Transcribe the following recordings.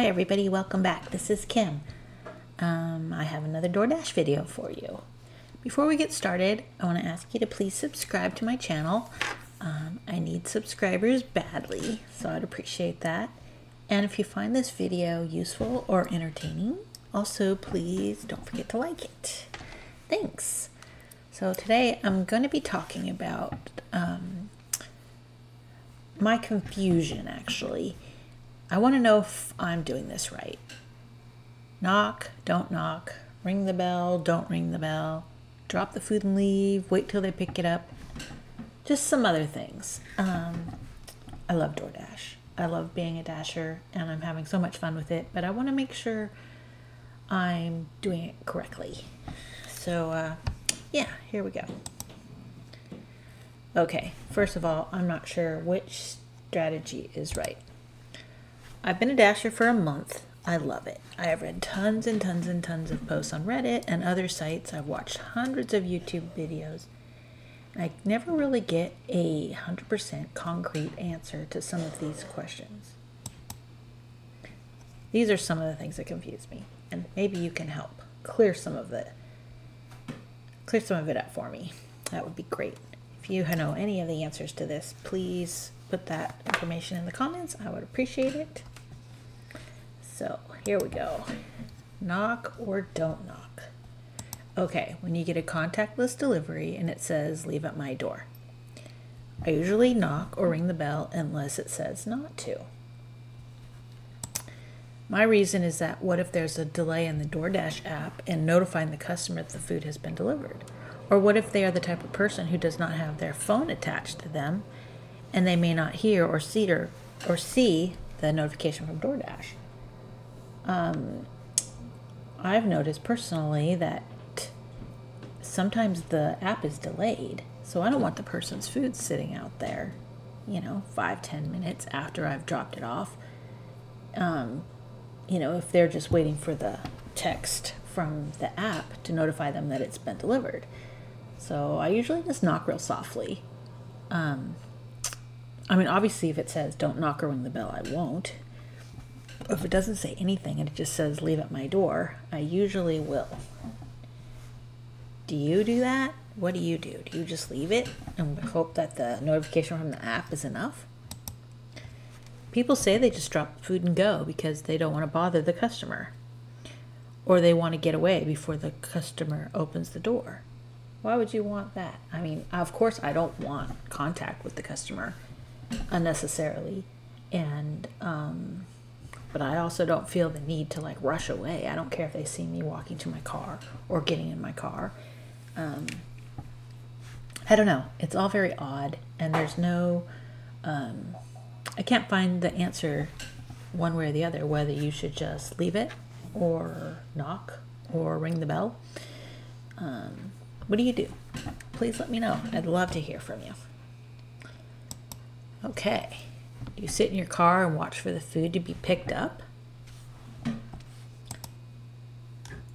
Hi everybody, welcome back. This is Kim. I have another Doordash video for you. Before we get started, I want to ask you to please subscribe to my channel. I need subscribers badly, so I'd appreciate that. And if you find this video useful or entertaining, also please don't forget to like it. Thanks. So today I'm going to be talking about my confusion, actually. I want to know if I'm doing this right. Knock, don't knock, ring the bell, don't ring the bell, drop the food and leave, wait till they pick it up. Just some other things. I love Doordash. I love being a dasher and I'm having so much fun with it, but I want to make sure I'm doing it correctly. So yeah, here we go. Okay, first of all, I'm not sure which strategy is right. I've been a dasher for a month. I love it. I have read tons and tons and tons of posts on Reddit and other sites. I've watched hundreds of YouTube videos. I never really get a 100% concrete answer to some of these questions. These are some of the things that confuse me, and maybe you can help clear some of it up for me. That would be great. If you know any of the answers to this, please put that information in the comments. I would appreciate it. So here we go. Knock or don't knock. Okay, when you get a contactless delivery and it says leave at my door, I usually knock or ring the bell unless it says not to. My reason is that what if there's a delay in the Doordash app in notifying the customer that the food has been delivered? Or what if they are the type of person who does not have their phone attached to them and they may not hear or see the notification from Doordash? I've noticed personally that sometimes the app is delayed, so I don't want the person's food sitting out there, 5-10 minutes after I've dropped it off. If they're just waiting for the text from the app to notify them that it's been delivered. So I usually just knock real softly. Obviously if it says don't knock or ring the bell, I won't. If it doesn't say anything and it just says leave at my door, I usually will. Do you do that? What do you do? Do you just leave it and hope that the notification from the app is enough? People say they just drop the food and go because they don't want to bother the customer. Or they want to get away before the customer opens the door. Why would you want that? Of course I don't want contact with the customer unnecessarily. And but I also don't feel the need to rush away. I don't care if they see me walking to my car or getting in my car. I don't know. It's all very odd, and there's no, I can't find the answer one way or the other, whether you should just leave it or knock or ring the bell. What do you do? Please let me know. I'd love to hear from you. Okay. Do you sit in your car and watch for the food to be picked up?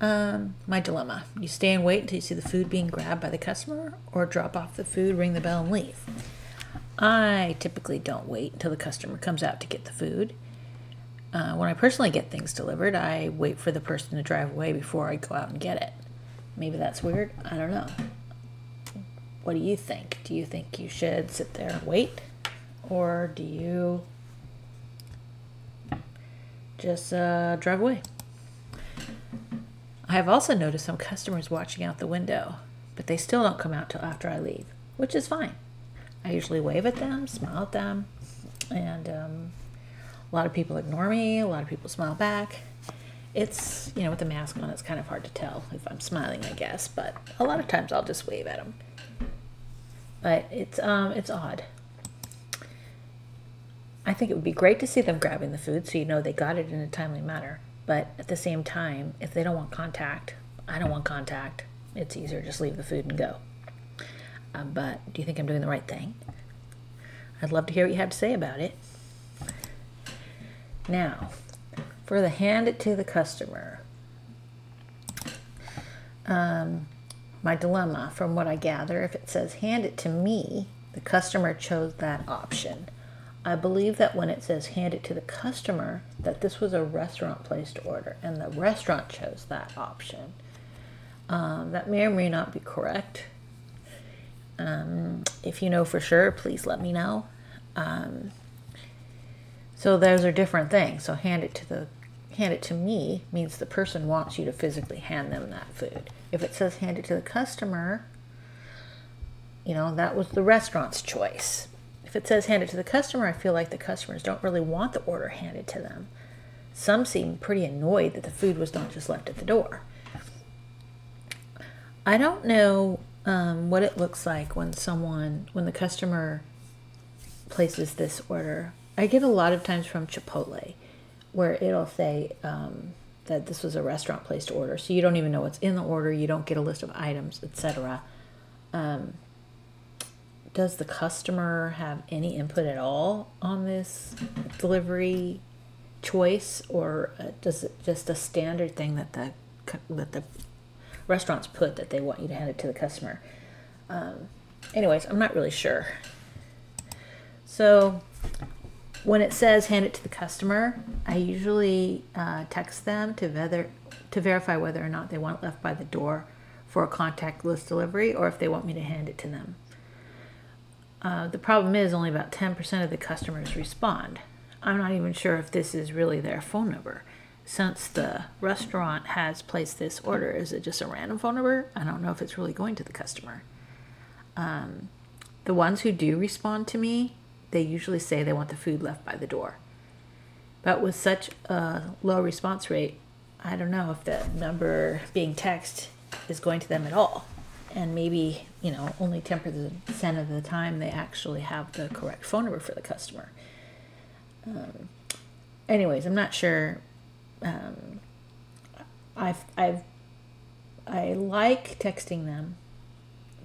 My dilemma. You stay and wait until you see the food being grabbed by the customer, or drop off the food, ring the bell, and leave. I typically don't wait until the customer comes out to get the food. When I personally get things delivered, I wait for the person to drive away before I go out and get it. Maybe that's weird. I don't know. What do you think? Do you think you should sit there and wait? Or do you just drive away? I have also noticed some customers watching out the window, but they still don't come out till after I leave, which is fine. I usually wave at them, smile at them, and a lot of people ignore me, a lot of people smile back. It's, with the mask on, it's kind of hard to tell if I'm smiling, I guess, but a lot of times I'll just wave at them. But it's odd. I think it would be great to see them grabbing the food so they got it in a timely manner. But at the same time, if they don't want contact, I don't want contact. It's easier to just leave the food and go. But do you think I'm doing the right thing? I'd love to hear what you have to say about it. Now, for the hand it to the customer. My dilemma, from what I gather, if it says hand it to me, the customer chose that option. I believe that when it says hand it to the customer, that this was a restaurant placed order and the restaurant chose that option. That may or may not be correct. If you know for sure, please let me know. So those are different things. So hand it to me means the person wants you to physically hand them that food. If it says hand it to the customer, you know, that was the restaurant's choice. If it says hand it to the customer, I feel like the customers don't really want the order handed to them. Some seem pretty annoyed that the food was not just left at the door. I don't know what it looks like when the customer places this order. I get a lot of times from Chipotle where it'll say that this was a restaurant placed order. So you don't even know what's in the order. You don't get a list of items, etc. Does the customer have any input at all on this delivery choice, or does it just a standard thing that the restaurants put that they want you to hand it to the customer? Anyways, I'm not really sure. So when it says hand it to the customer, I usually text them to verify whether or not they want it left by the door for a contactless delivery, or if they want me to hand it to them. The problem is only about 10% of the customers respond. I'm not even sure if this is really their phone number. Since the restaurant has placed this order, is it just a random phone number? I don't know if it's really going to the customer. The ones who do respond to me, they usually say they want the food left by the door. But with such a low response rate, I don't know if the number being texted is going to them at all. And maybe, you know, only 10% of the time they actually have the correct phone number for the customer. Anyways, I'm not sure. I like texting them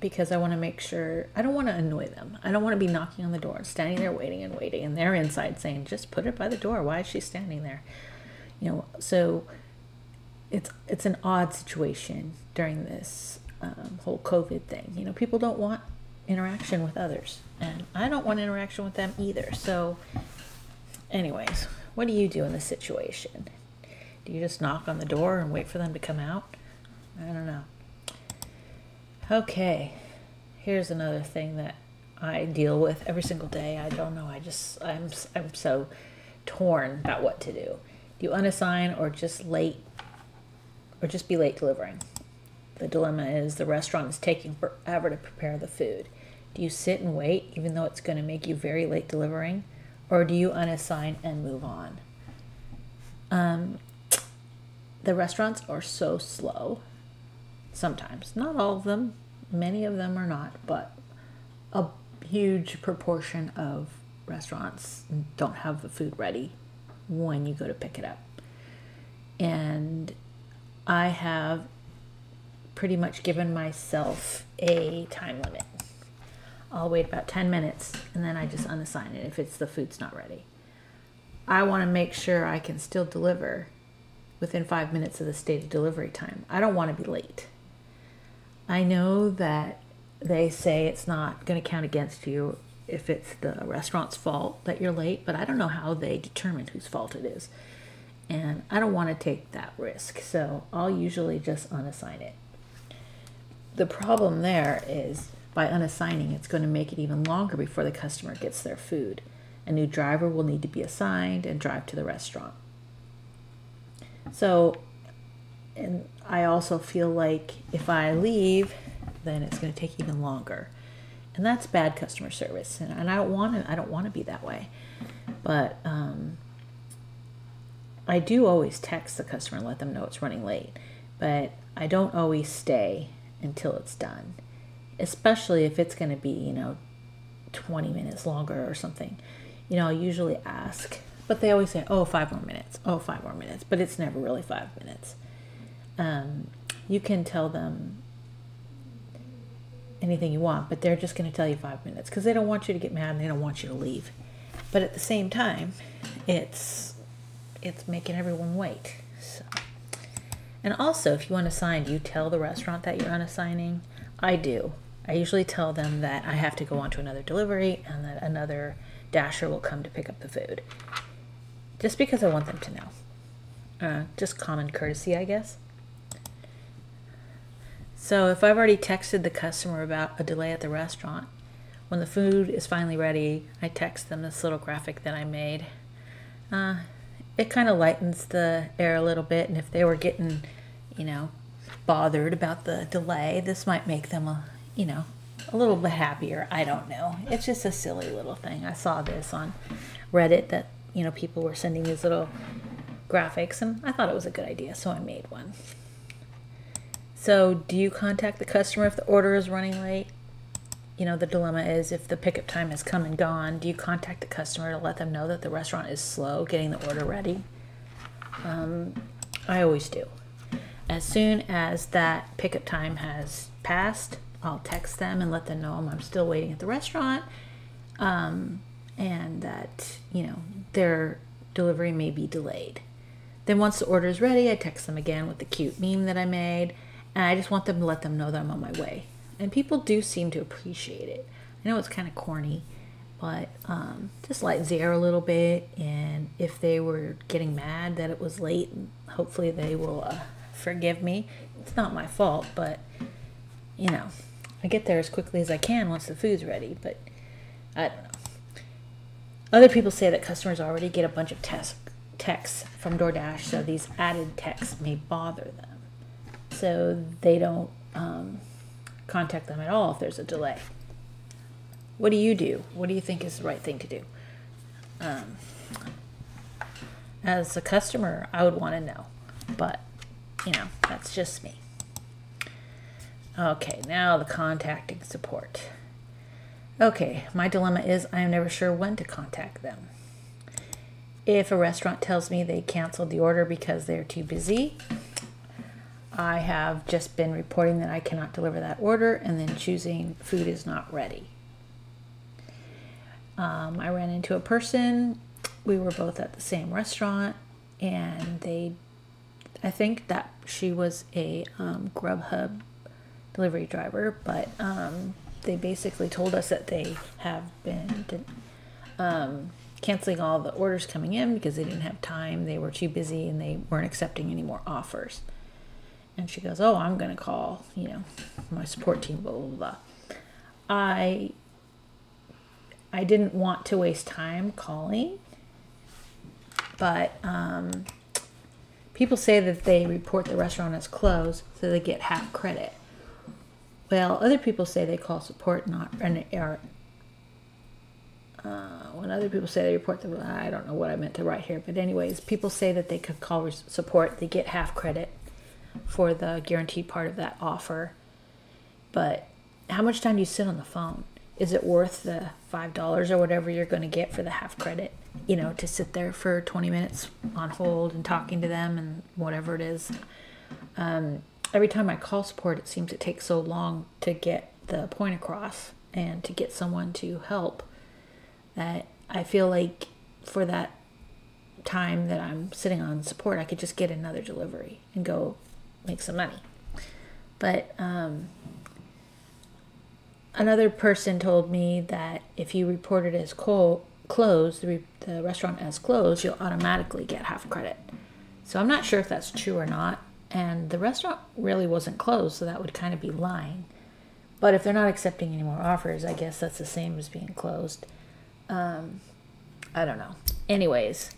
because I want to make sure, I don't want to annoy them. I don't want to be knocking on the door and standing there waiting, and they're inside saying, just put it by the door. Why is she standing there? You know, so it's an odd situation during this whole COVID thing. You know, people don't want interaction with others, and I don't want interaction with them either. So anyways, what do you do in this situation? Do you just knock on the door and wait for them to come out? I don't know. Okay, here's another thing that I deal with every single day. I don't know. I'm so torn about what to do. Do you unassign or just be late delivering? The dilemma is the restaurant is taking forever to prepare the food. Do you sit and wait even though it's going to make you very late delivering? Or do you unassign and move on? The restaurants are so slow. Sometimes. Not all of them. Many of them are not. But a huge proportion of restaurants don't have the food ready when you go to pick it up. And I have pretty much given myself a time limit. I'll wait about 10 minutes and then I just unassign it if the food's not ready. I want to make sure I can still deliver within 5 minutes of the stated delivery time. I don't want to be late. I know that they say it's not going to count against you if it's the restaurant's fault that you're late, but I don't know how they determine whose fault it is. And I don't want to take that risk, so I'll usually just unassign it. The problem there is by unassigning, it's going to make it even longer before the customer gets their food. A new driver will need to be assigned and drive to the restaurant. So, and I also feel like if I leave, then it's going to take even longer. And that's bad customer service, and I don't want to be that way. But I do always text the customer and let them know it's running late, but I don't always stay until it's done, especially if it's going to be, 20 minutes longer or something. I'll usually ask, but they always say, 5 more minutes, 5 more minutes, but it's never really 5 minutes. You can tell them anything you want, but they're just going to tell you 5 minutes because they don't want you to get mad and they don't want you to leave. But at the same time, it's making everyone wait. So. And also, if you unassign, do you tell the restaurant that you're unassigning? I do. I usually tell them that I have to go on to another delivery and that another Dasher will come to pick up the food. Just because I want them to know. Just common courtesy, I guess. So if I've already texted the customer about a delay at the restaurant, when the food is finally ready, I text them this little graphic that I made. It kind of lightens the air a little bit, and if they were getting, bothered about the delay, this might make them a little bit happier. I don't know. It's just a silly little thing. I saw this on Reddit that, people were sending these little graphics, and I thought it was a good idea, so I made one. So do you contact the customer if the order is running late? The dilemma is if the pickup time has come and gone, do you contact the customer to let them know that the restaurant is slow getting the order ready? I always do. As soon as that pickup time has passed, I'll text them and let them know I'm still waiting at the restaurant, and that, their delivery may be delayed. Then once the order is ready, I text them again with the cute meme that I made, and I just want them to let them know that I'm on my way. And people do seem to appreciate it. I know it's kind of corny, but just lightens the air a little bit, and if they were getting mad that it was late, hopefully they will forgive me. It's not my fault, but I get there as quickly as I can once the food's ready, but I don't know. Other people say that customers already get a bunch of texts from DoorDash, so these added texts may bother them. So they don't contact them at all if there's a delay. What do you do? What do you think is the right thing to do? As a customer, I would want to know, but that's just me. Okay, now the contacting support. Okay, my dilemma is I am never sure when to contact them. If a restaurant tells me they canceled the order because they're too busy, I have just been reporting that I cannot deliver that order and then choosing food is not ready. I ran into a person. We were both at the same restaurant, and I think that she was a Grubhub delivery driver, but they basically told us that they have been canceling all the orders coming in because they didn't have time, they were too busy, and they weren't accepting any more offers. And she goes, oh, I'm going to call, my support team, blah, blah, blah. I didn't want to waste time calling, but people say that they report the restaurant as closed so they get half credit. Well, other people say they call support when other people say they report I don't know what I meant to write here, but anyways, people say that they could call support, they get half credit for the guaranteed part of that offer. But how much time do you sit on the phone? Is it worth the $5 or whatever you're going to get for the half credit? To sit there for 20 minutes on hold and talking to them and whatever it is. Every time I call support, it seems it takes so long to get the point across and to get someone to help that I feel like for that time that I'm sitting on support, I could just get another delivery and go make some money. But another person told me that if you report it as closed, the restaurant as closed, you'll automatically get half credit. So I'm not sure if that's true or not. And the restaurant really wasn't closed, so that would kind of be lying. But if they're not accepting any more offers, I guess that's the same as being closed. I don't know. Anyways,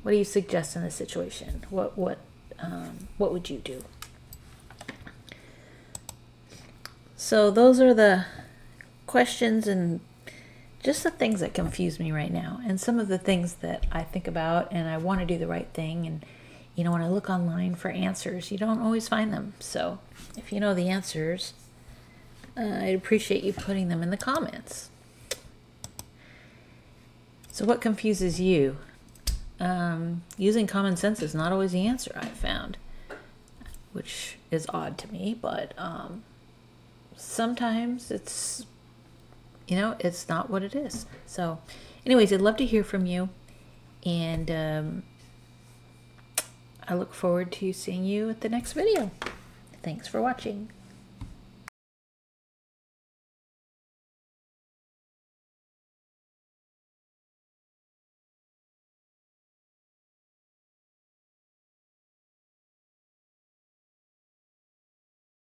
what do you suggest in this situation? What would you do? So those are the questions and just the things that confuse me right now, and some of the things that I think about, and I want to do the right thing. And when I look online for answers, you don't always find them. So if you know the answers, I'd appreciate you putting them in the comments. So what confuses you? Using common sense is not always the answer, I've found, which is odd to me, but sometimes it's, it's not what it is. So anyways, I'd love to hear from you, and I look forward to seeing you at the next video. Thanks for watching.